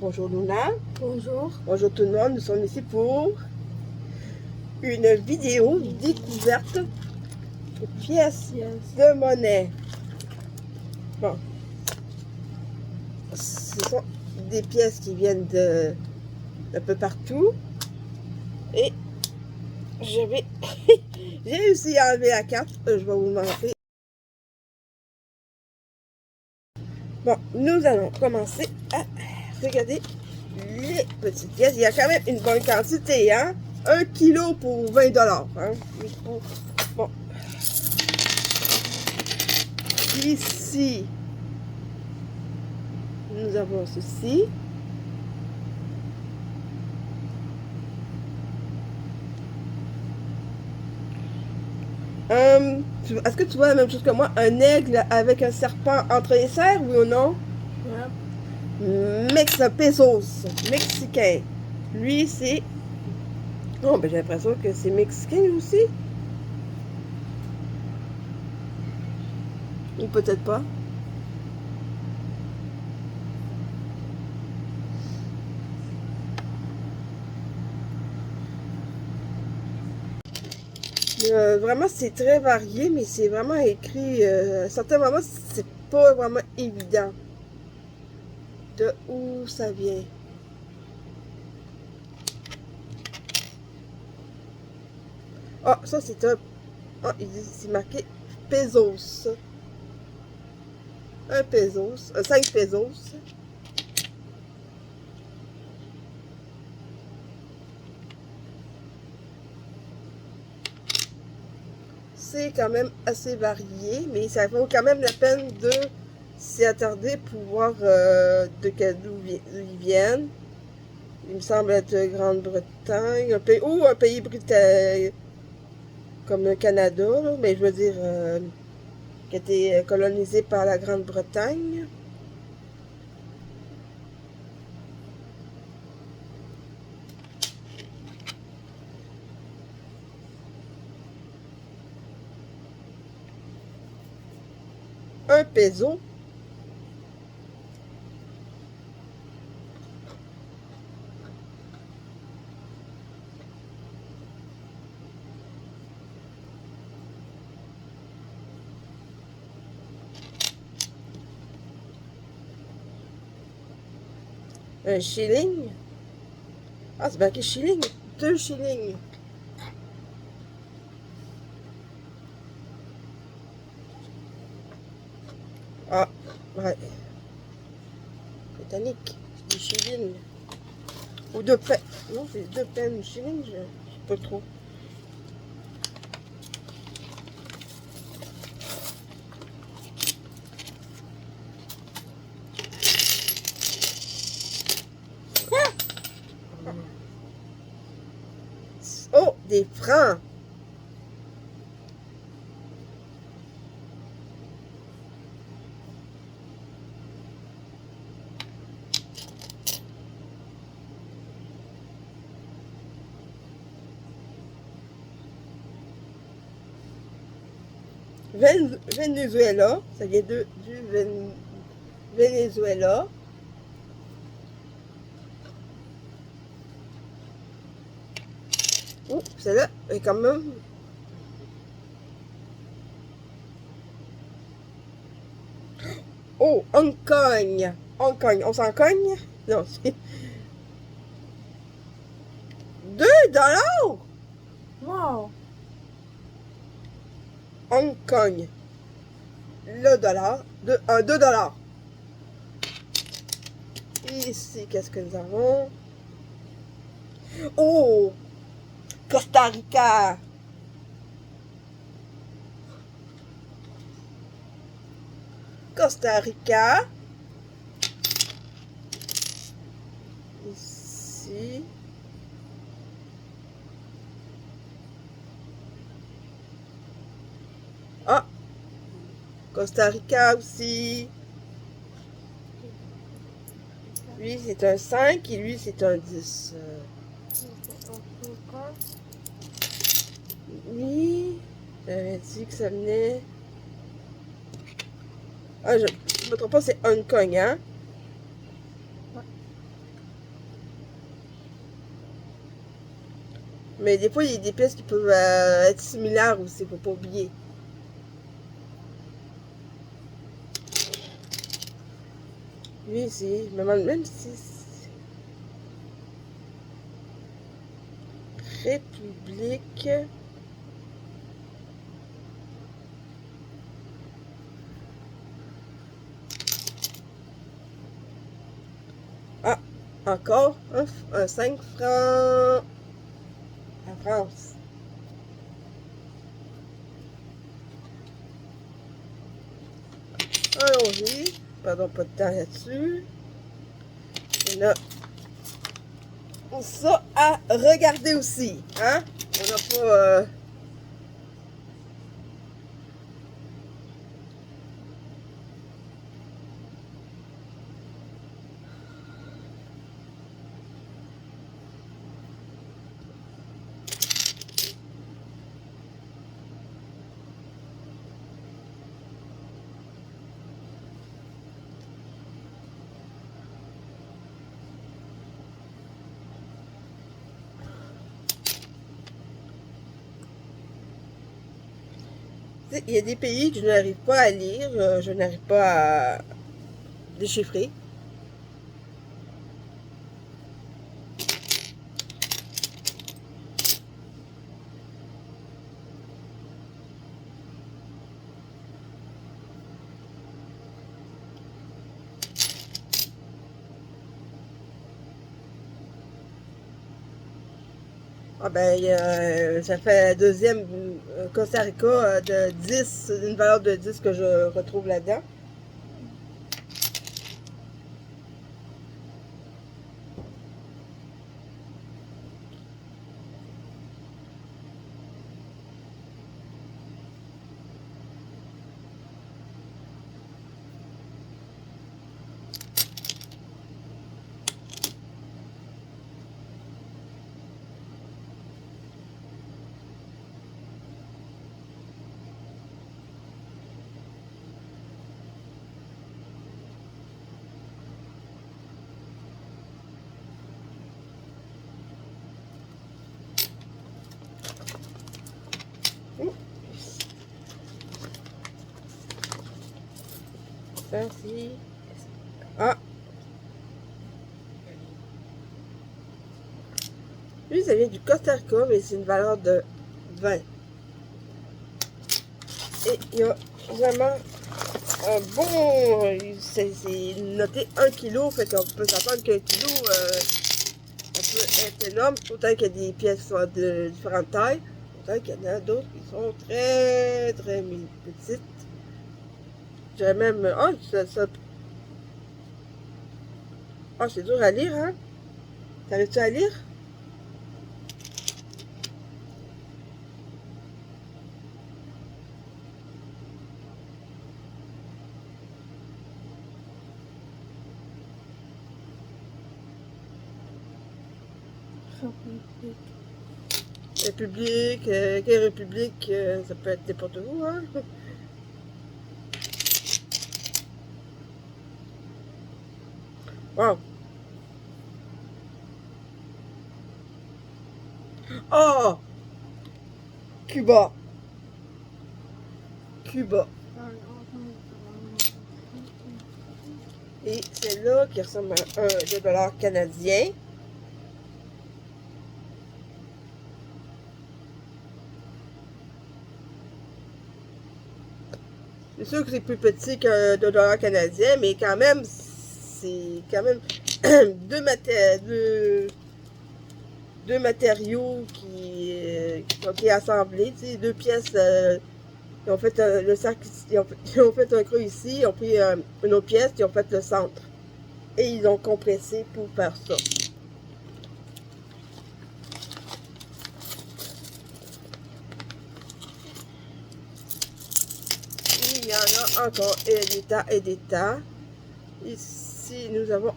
Bonjour Luna. Bonjour. Bonjour tout le monde. Nous sommes ici pour une vidéo découverte de pièces de monnaie. Bon, ce sont des pièces qui viennent d'un peu partout. Et je vais... j'ai réussi à enlever la carte. Je vais vous montrer. Bon, nous allons commencer à regarder les petites pièces. Il y a quand même une bonne quantité, hein? 1 kilo pour 20 $. Hein? Bon. Ici, nous avons ceci. Est-ce que tu vois la même chose que moi? Un aigle avec un serpent entre les serres, oui ou non? Ouais. Pesos, mexicain. Lui, c'est... Oh, ben j'ai l'impression que c'est mexicain aussi. Ou peut-être pas. Vraiment, c'est très varié, mais c'est vraiment écrit... à certains moments, c'est pas vraiment évident de où ça vient. Ah, ça, c'est un... Ah, c'est marqué pesos. Un pesos. 5 pesos. C'est quand même assez varié, mais ça vaut quand même la peine de s'y attarder pour voir d'où ils viennent. Il me semble être Grande-Bretagne, un pays britannique, comme le Canada, là, mais je veux dire, qui a été colonisé par la Grande-Bretagne. Un peso. Un shilling. Ah, c'est marqué shilling. 2 shillings. Ah, ouais. Britannique. Du shilling. Ou 2 pence. Non, c'est 2 pence shilling, je sais pas trop. Oh, des francs. Venezuela, ça vient du Venezuela. Oh, celle-là est quand même... Oh, Hong Kong. Hong Kong, on s'en cogne? Non, c'est... 2 $? Wow. Hong Kong. Le dollar. 2 $. Ici, qu'est-ce que nous avons? Oh! Costa Rica. Costa Rica. Ici. Ah! Costa Rica aussi. Lui, c'est un 5 et lui, c'est un 10. Oui, j'avais dit que ça venait... Ah, je ne me trompe pas, c'est Hong Kong, hein? Mais des fois, il y a des pièces qui peuvent être similaires aussi, faut pas oublier. Lui ici, je me demande même si c'est République. Ah, encore un 5 francs en France. Allons-y. Pardon, pas de temps là-dessus. On a ça à regarder aussi. Hein? On n'a pas... il y a des pays que je n'arrive pas à lire, je n'arrive pas à déchiffrer. Ah ben, ça fait la deuxième Costa Rica de 10, une valeur de 10 que je retrouve là-dedans. Ça, c'est... Ah! Lui, ça vient du Costa Rica, mais c'est une valeur de 20. Et il y a vraiment un bon... C'est noté 1 kg, fait qu'on peut s'attendre qu'un kilo, ça peut être énorme. Autant qu'il y a des pièces qui sont de différentes tailles, autant qu'il y en a d'autres qui sont très, très petites. Je dirais même... Oh, oh, c'est dur à lire, hein? T'arrives-tu à lire? République, quelle république, ça peut être n'importe où, hein? Wow! Oh! Cuba! Cuba! Et celle-là qui ressemble à un $2 canadien. C'est sûr que c'est plus petit qu'un $2 canadien, mais quand même, c'est quand même deux matériaux qui ont été assemblés, tu sais, deux pièces. Ils ont fait le cercle, ils ont fait un creux ici, ils ont pris une autre pièce, ils ont fait le centre. Et ils ont compressé pour faire ça. Et il y en a encore et des tas et des tas. Ici, nous avons...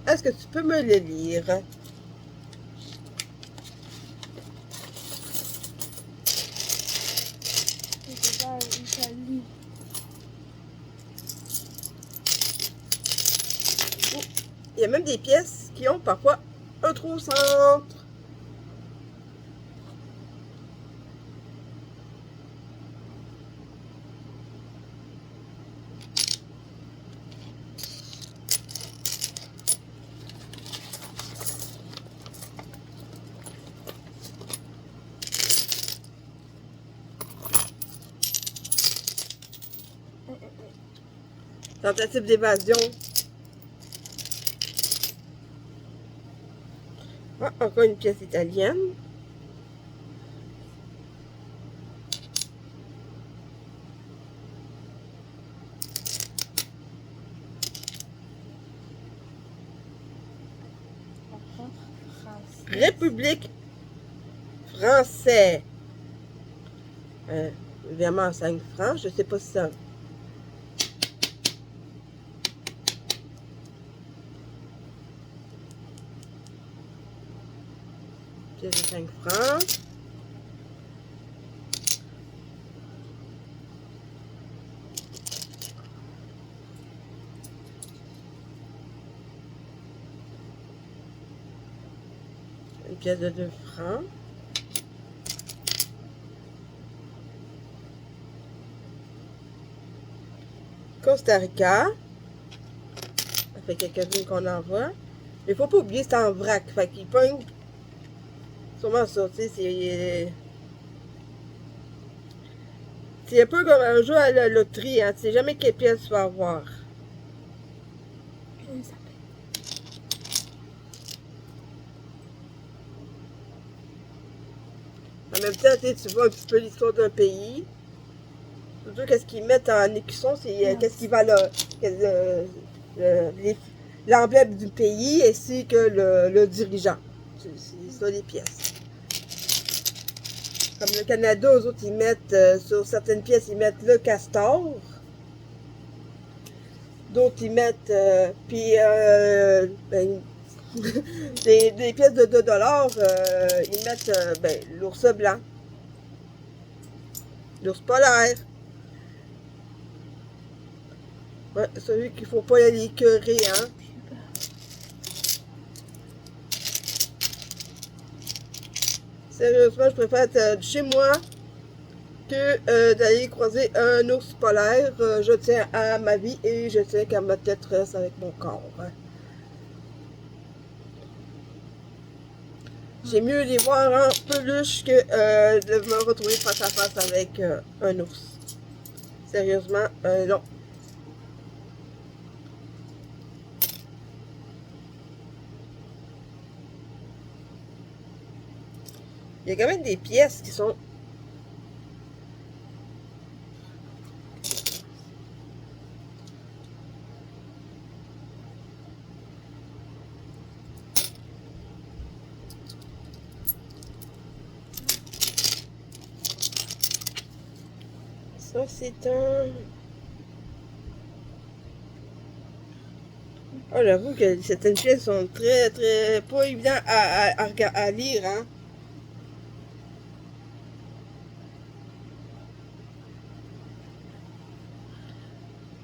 Est-ce que tu peux me le lire? Il y a même des pièces qui ont parfois un trou au centre. Tentative d'évasion. Ah, encore une pièce italienne. République française. Évidemment 5 francs, je sais pas si ça. Pièce de 5 francs. Une pièce de 2 francs. Costa Rica. Ça fait quelques-unes qu'on en voit. Mais il faut pas oublier, c'est en vrac. Fait qu'il pogne sûrement ça, tu sais, c'est un peu comme un jeu à la loterie, hein. Tu sais jamais quelle pièce tu vas avoir. En même temps, tu vois un petit peu l'histoire d'un pays. Surtout qu'est-ce qu'ils mettent en écusson, c'est qu'est-ce qui va l'emblème du pays ainsi que le dirigeant. C'est ça les pièces. Comme le Canada, eux autres, ils mettent sur certaines pièces, ils mettent le castor. D'autres, ils mettent ben, des pièces de 2 $, ils mettent ben, l'ours blanc, l'ours polaire. Ouais, celui qu'il faut pas aller écœurer, hein. Sérieusement, je préfère être chez moi que d'aller croiser un ours polaire. Je tiens à ma vie et je tiens qu'à ma tête reste avec mon corps. Hein. J'ai mieux les voir en peluche que de me retrouver face à face avec un ours. Sérieusement, non. Il y a quand même des pièces qui sont... Ça, c'est un... Oh, j'avoue que certaines pièces sont très, très... pas évidentes à lire, hein.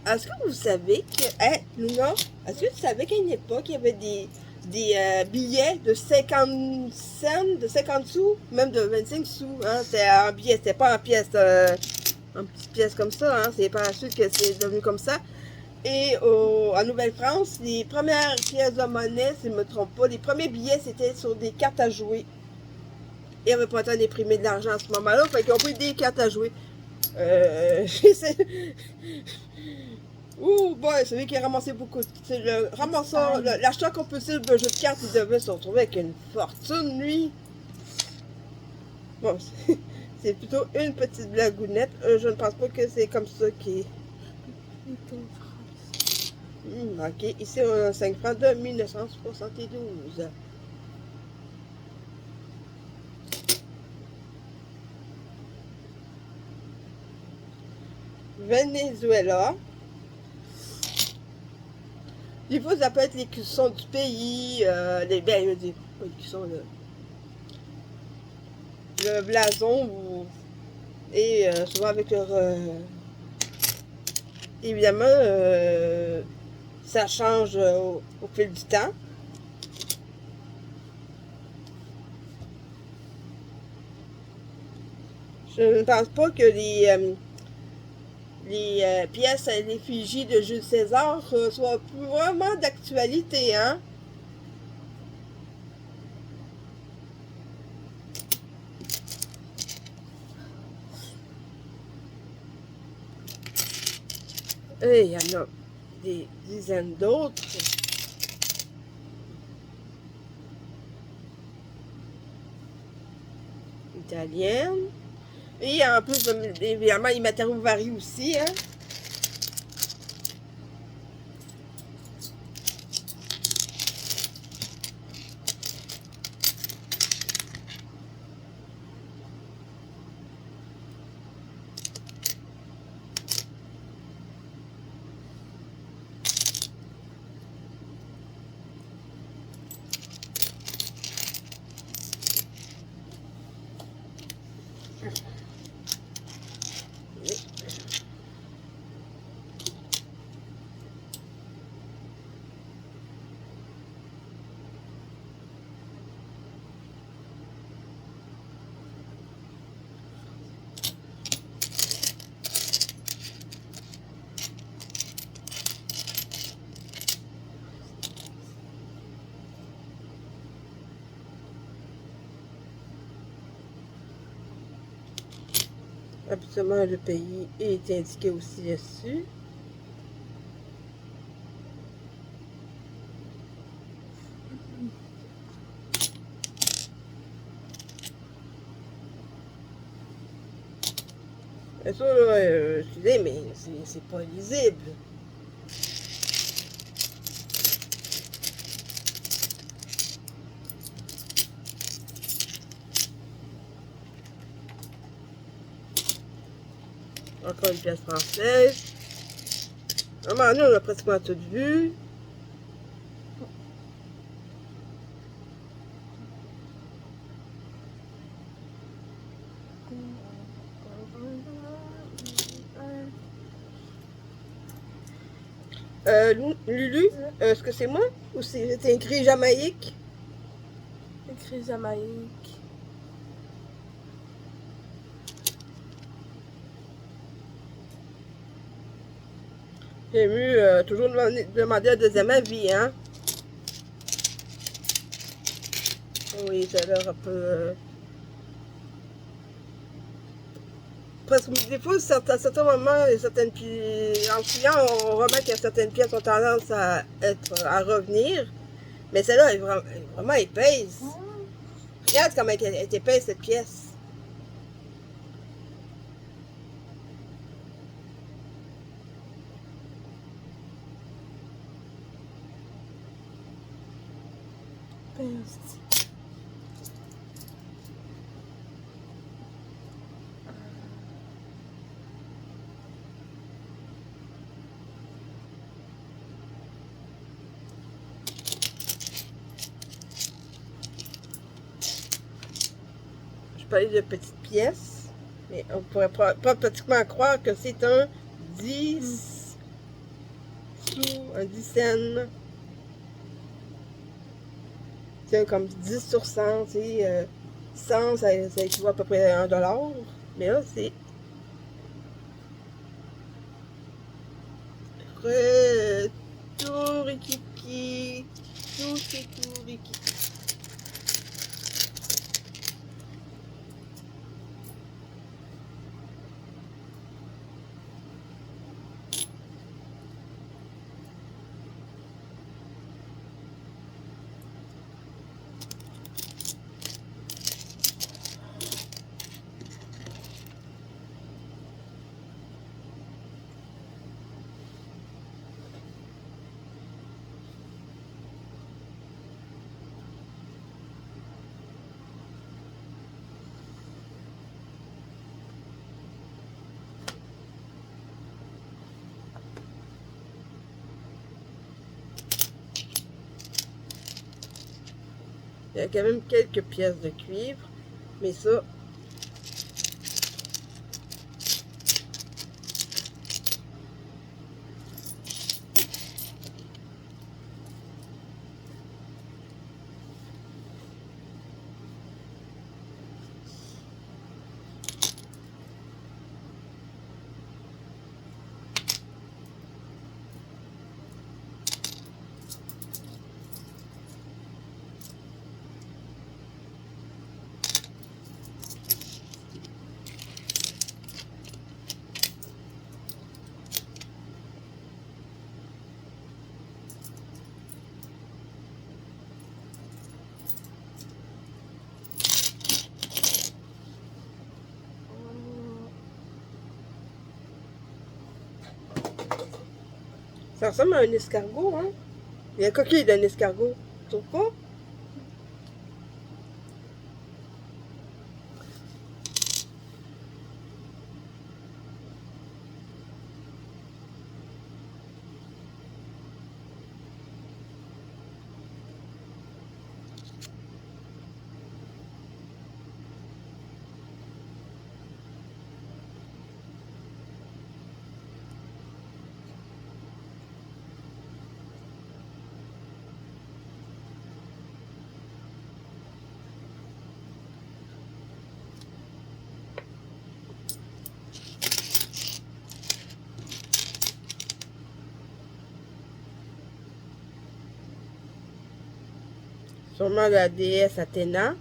Est-ce que vous savez que... Hey, Luna, est-ce que tu savais qu'à une époque, il y avait des billets de 50 cents, de 50 sous, même de 25 sous, hein? C'était en billet, c'était pas en pièces, en petites pièces comme ça, hein? C'est par la suite que c'est devenu comme ça. Et en Nouvelle-France, les premières pièces de monnaie, si je ne me trompe pas, les premiers billets, c'était sur des cartes à jouer. Il n'y avait pas le temps d'imprimer de l'argent à ce moment-là, fait qu'ils ont pris des cartes à jouer. Ouh, boy, celui qui a ramassé beaucoup. C'est le ramasseur, l'acheteur compulsif de jeux de cartes, il devait se retrouver avec une fortune, lui. Bon, c'est plutôt une petite blagounette. Je ne pense pas que c'est comme ça qui est. Ok, ici on a 5 francs de 1972. Venezuela. Des fois, ça peut être les cuissons du pays, les cuissons, le blason, et souvent avec leur... évidemment, ça change au fil du temps. Je ne pense pas que les pièces à l'effigie de Jules César soient plus vraiment d'actualité, hein? Et il y en a des dizaines d'autres. Italiennes. Et en plus, évidemment, les matériaux varient aussi, hein? Absolument, le pays est indiqué aussi dessus. Et ça, là, excusez, mais c'est pas lisible. Encore une pièce française. À un moment donné, on a pratiquement tout vu. Lulu, est-ce que c'est moi? Ou c'est écrit Jamaïque? Écrit Jamaïque. J'ai vu toujours demander un deuxième avis, hein? Oui, ça a l'air un peu... Presque, des fois, à certains moments, certaines pièces, en fouillant, on remarque que certaines pièces ont tendance à revenir. Mais celle-là est vraiment épaisse. Regarde comment elle est épaisse, cette pièce. Pince. Je parlais de petites pièces, mais on pourrait pas pratiquement croire que c'est un 10 sous, un 10 cents. C'est comme 10 sur 100, tu sais, 100, ça équivaut à peu près à $1. Mais là, c'est tout rikiki, tout c'est tout rikiki. Il y a quand même quelques pièces de cuivre, mais ça, Ça ressemble à un escargot, hein? Il y a un coquille d'un escargot. Tu trouves pas? Sûrement la déesse Athéna.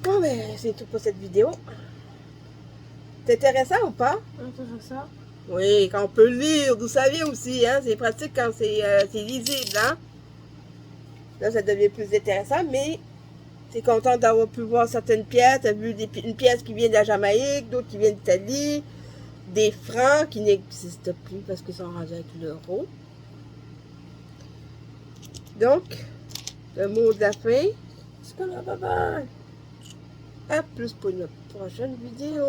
Bon, ben, c'est tout pour cette vidéo. C'est intéressant ou pas? Intéressant. Oui, quand on peut lire, vous savez aussi, hein, c'est pratique quand c'est lisible, hein. Là, ça devient plus intéressant, mais c'est content d'avoir pu voir certaines pièces. Tu as vu une pièce qui vient de la Jamaïque, d'autres qui viennent d'Italie, des francs qui n'existent plus parce qu'ils sont rendus avec l'euro. Donc, le mot de la fin, c'est qu'on a bye bye. À plus pour une prochaine vidéo.